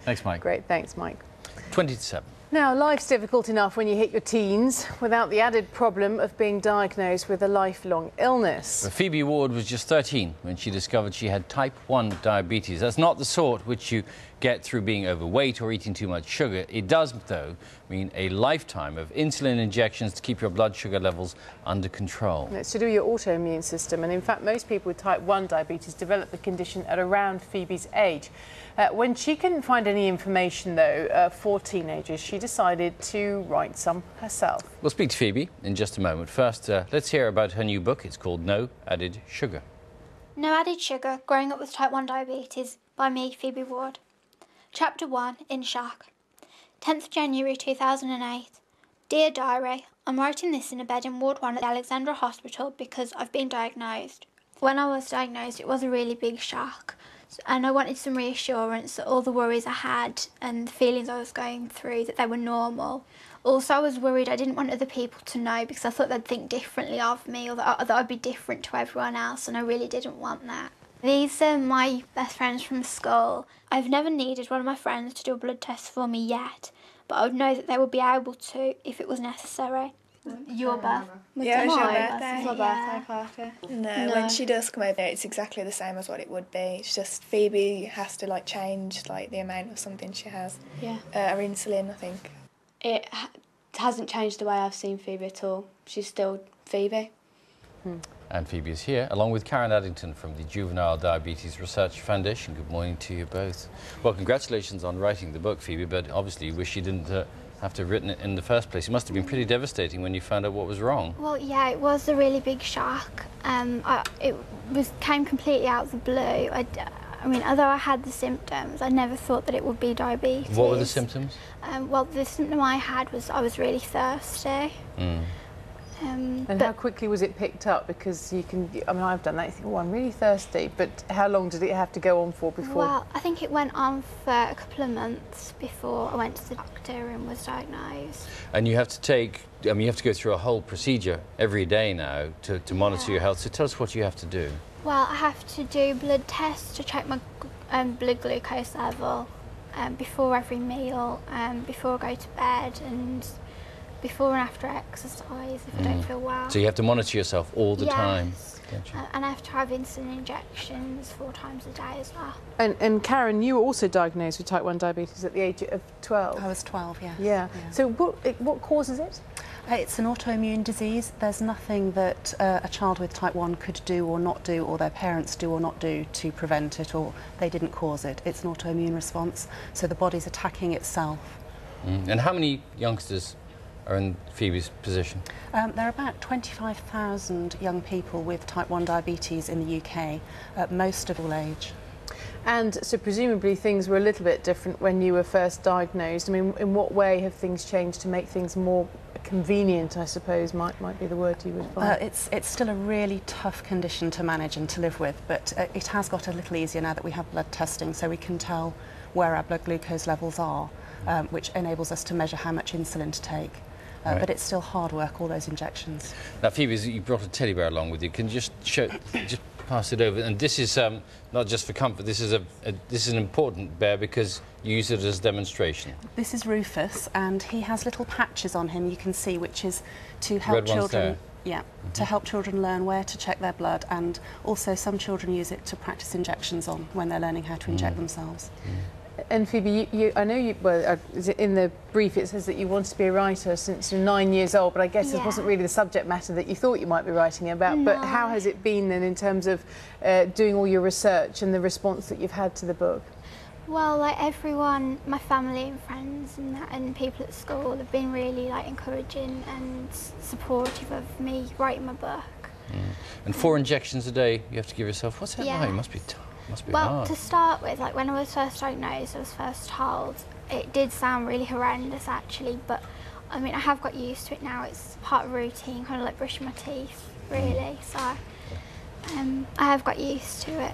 Thanks, Mike. Great, thanks, Mike. 20 to 7. Now, life's difficult enough when you hit your teens without the added problem of being diagnosed with a lifelong illness. But Phoebe Ward was just 13 when she discovered she had type 1 diabetes. That's not the sort which you get through being overweight or eating too much sugar. It does, though, mean a lifetime of insulin injections to keep your blood sugar levels under control. It's to do with your autoimmune system, and in fact most people with type 1 diabetes develop the condition at around Phoebe's age. When she couldn't find any information, though, for teenagers, she decided to write some herself. We'll speak to Phoebe in just a moment. First, let's hear about her new book. It's called No Added Sugar. No Added Sugar, Growing Up with Type 1 Diabetes, by me, Phoebe Ward. Chapter 1, In Shock. 10th January 2008. Dear Diary, I'm writing this in a bed in Ward 1 at the Alexandra Hospital because I've been diagnosed. When I was diagnosed, it was a really big shock, and I wanted some reassurance that all the worries I had and the feelings I was going through, that they were normal. Also, I was worried I didn't want other people to know because I thought they'd think differently of me, or that I'd be different to everyone else, and I really didn't want that. These are my best friends from school. I've never needed one of my friends to do a blood test for me yet, but I would know that they would be able to if it was necessary. Your birth? Yeah, it's your birthday. birthday. It's my birthday party. No, when she does come over, it's exactly the same as what it would be. It's just Phoebe has to change the amount of something she has. Yeah. Her insulin, I think. It hasn't changed the way I've seen Phoebe at all. She's still Phoebe. And Phoebe is here, along with Karen Addington from the Juvenile Diabetes Research Foundation. Good morning to you both. Well, congratulations on writing the book, Phoebe, but obviously you wish you didn't have to have written it in the first place. It must have been pretty devastating when you found out what was wrong. Well, yeah, it was a really big shock. It came completely out of the blue. I mean, although I had the symptoms, I never thought that it would be diabetes. What were the symptoms? Well, the symptom I had was I was really thirsty. And how quickly was it picked up? Because you can, I mean, I've done that, you think, oh, I'm really thirsty, but how long did it have to go on for before? Well, I think it went on for a couple of months before I went to the doctor and was diagnosed. And you have to take, I mean, you have to go through a whole procedure every day now to monitor your health. So tell us what you have to do. Well, I have to do blood tests to check my blood glucose level before every meal, before I go to bed, and before and after exercise if I don't feel well. So you have to monitor yourself all the time. Don't you? And I have to have insulin injections 4 times a day as well. And Karen, you were also diagnosed with type 1 diabetes at the age of 12. I was 12, yes. Yeah. So what causes it? It's an autoimmune disease. There's nothing that a child with type 1 could do or not do, or their parents do or not do to prevent it, or they didn't cause it. It's an autoimmune response, so the body's attacking itself. And how many youngsters are in Phoebe's position? There are about 25,000 young people with type 1 diabetes in the UK, most of all age. And so presumably things were a little bit different when you were first diagnosed. I mean, in what way have things changed to make things more convenient, I suppose, might be the word you would find? It's still a really tough condition to manage and to live with, but it has got a little easier now that we have blood testing, so we can tell where our blood glucose levels are, which enables us to measure how much insulin to take. Right. But it's still hard work, all those injections. Now, Phoebe, you brought a teddy bear along with you. Can you just pass it over? And this is not just for comfort. This is an important bear because you use it as a demonstration. This is Rufus, and he has little patches on him. You can see, which is to help children. Yeah, to help children learn where to check their blood, and also some children use it to practice injections on when they're learning how to inject themselves. And Phoebe, I know you, well, in the brief it says that you wanted to be a writer since you're 9 years old, but I guess it wasn't really the subject matter that you thought you might be writing about. No. But how has it been then in terms of doing all your research and the response that you've had to the book? Well, everyone, my family and friends and people at school have been really encouraging and supportive of me writing my book. And 4 injections a day you have to give yourself. What's that like? It must be tough. Must be hard. Well, to start with, when I was first diagnosed, I was first told, it did sound really horrendous actually, but I mean I have got used to it now. It's part of routine, kind of like brushing my teeth, really. So I have got used to it.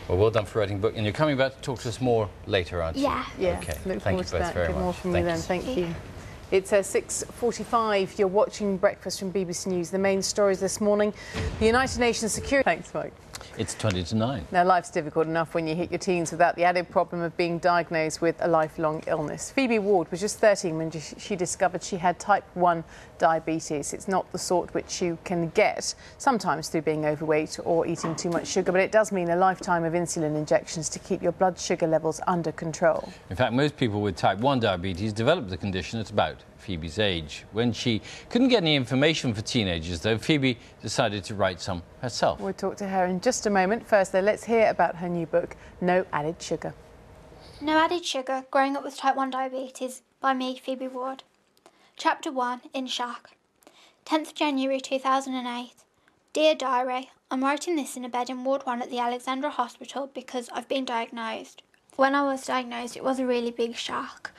But well done for writing a book, and you're coming back to talk to us more later, aren't you? Yeah. Okay. Look Thank you forward to both that. very Get much. more from you then. Thank you. It's 6:45. You're watching Breakfast from BBC News. The main stories this morning: the United Nations Security. Thanks, Mike. It's 20 to 9. Now, life's difficult enough when you hit your teens without the added problem of being diagnosed with a lifelong illness. Phoebe Ward was just 13 when she discovered she had type 1 diabetes. It's not the sort which you can get, sometimes through being overweight or eating too much sugar, but it does mean a lifetime of insulin injections to keep your blood sugar levels under control. In fact, most people with type 1 diabetes develop the condition at about Phoebe's age. When she couldn't get any information for teenagers, though, Phoebe decided to write some herself. We'll talk to her in just a moment. First, though, let's hear about her new book, No Added Sugar. No Added Sugar, Growing Up with Type 1 Diabetes, by me, Phoebe Ward. Chapter 1, In Shock. 10th January 2008. Dear Diary, I'm writing this in a bed in Ward 1 at the Alexandra Hospital because I've been diagnosed. When I was diagnosed, it was a really big shock.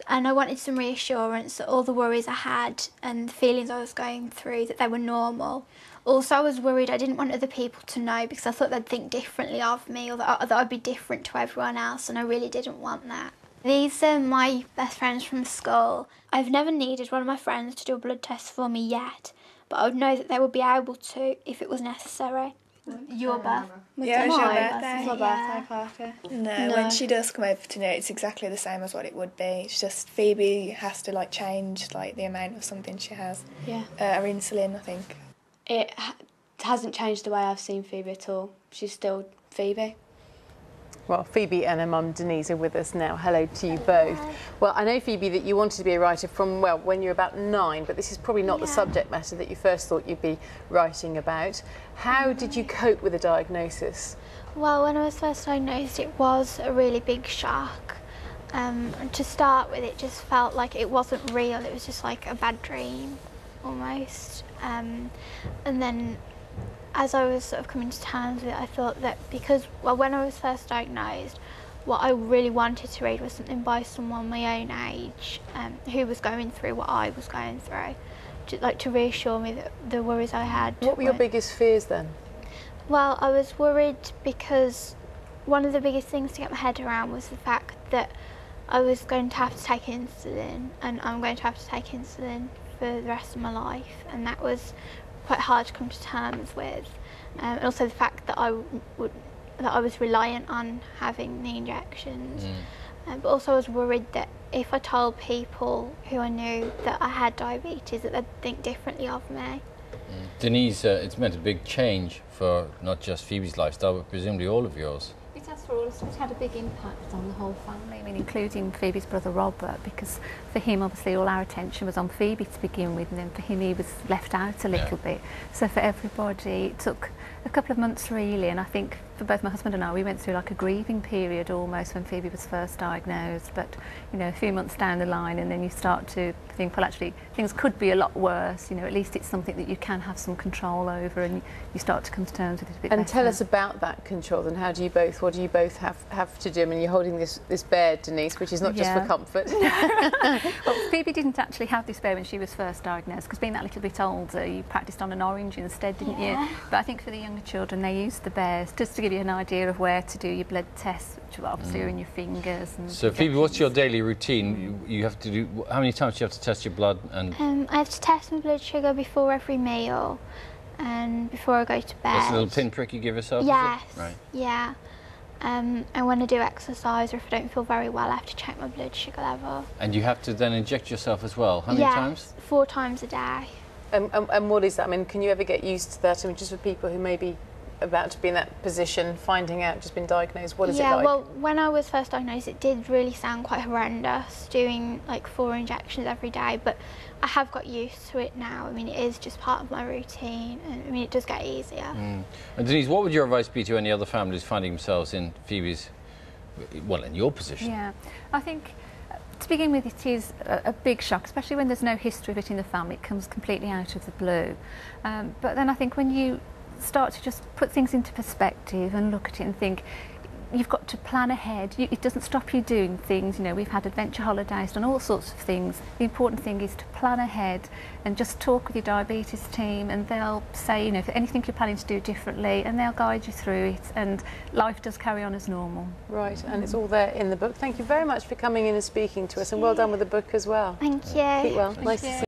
And I wanted some reassurance that all the worries I had and the feelings I was going through, that they were normal. Also, I was worried I didn't want other people to know because I thought they'd think differently of me, or that I'd be different to everyone else, and I really didn't want that. These are my best friends from school. I've never needed one of my friends to do a blood test for me yet, but I would know that they would be able to if it was necessary. Your birthday? Yeah, it's your birthday. It's my birthday party. No, when she does come over to know, it's exactly the same as what it would be. It's just Phoebe has to like change like the amount of something she has. Yeah. Her insulin, I think. It hasn't changed the way I've seen Phoebe at all. She's still Phoebe. Well, Phoebe and her mum Denise are with us now. Hello to you both. Well, I know, Phoebe, that you wanted to be a writer from, well, when you were about 9, but this is probably not the subject matter that you first thought you'd be writing about. How did you cope with the diagnosis? Well, when I was first diagnosed, it was a really big shock. To start with, it just felt like it wasn't real. It was just like a bad dream, almost. And then as I was sort of coming to terms with it, I thought that because, well, when I was first diagnosed, what I really wanted to read was something by someone my own age who was going through what I was going through, to reassure me that the worries I had. What were your biggest fears then? Well, I was worried because one of the biggest things to get my head around was the fact that I was going to have to take insulin, and I'm going to have to take insulin for the rest of my life, and that was quite hard to come to terms with. And also the fact that I was reliant on having the injections. But also I was worried that if I told people who I knew that I had diabetes, that they'd think differently of me. Denise, it's meant a big change for not just Phoebe's lifestyle, but presumably all of yours. It has for all of us. It's had a big impact on the whole family, I mean, including Phoebe's brother Robert, because for him, obviously, all our attention was on Phoebe to begin with, and then for him, he was left out a little bit. So for everybody, it took a couple of months, really, and I think for both my husband and I, we went through like a grieving period almost when Phoebe was first diagnosed, but, you know, a few months down the line, and then you start to think, well, actually, things could be a lot worse, you know, at least it's something that you can have some control over, and you start to come to terms with it a bit better. And tell us about that control, and what do you both have to do? I mean, you're holding this bear, Denise, which is not just for comfort. Well, Phoebe didn't actually have this bear when she was first diagnosed, because being that little bit older, you practiced on an orange instead, didn't you? But I think for the younger children, they used the bears just to give you an idea of where to do your blood tests, which obviously are in your fingers. And so, Phoebe, what's your daily routine? You have to do, how many times do you have to test your blood? And I have to test my blood sugar before every meal and before I go to bed. That's a little pinprick you give yourself? Yes. Is it? Right. Yeah. And when I do exercise, or if I don't feel very well, I have to check my blood sugar level. And you have to then inject yourself as well? How many times? 4 times a day. And what is that? I mean, can you ever get used to that? I mean, just for people who may be about to be in that position, finding out, just been diagnosed, what is it like? Yeah, well, when I was first diagnosed, it did really sound quite horrendous, doing like 4 injections every day, but I have got used to it now. I mean, it is just part of my routine, and I mean, it does get easier. And Denise, what would your advice be to any other families finding themselves in Phoebe's, well, in your position? Yeah, I think to begin with, it is a big shock, especially when there's no history of it in the family. It comes completely out of the blue. But then I think when you start to just put things into perspective and look at it and think, you've got to plan ahead. It doesn't stop you doing things. You know, we've had adventure holidays, done all sorts of things. The important thing is to plan ahead and just talk with your diabetes team, and they'll say, you know, if anything you're planning to do differently, and they'll guide you through it, and life does carry on as normal. Right, and it's all there in the book. Thank you very much for coming in and speaking to us, and well done with the book as well. Thank you. Keep well. Nice to see you.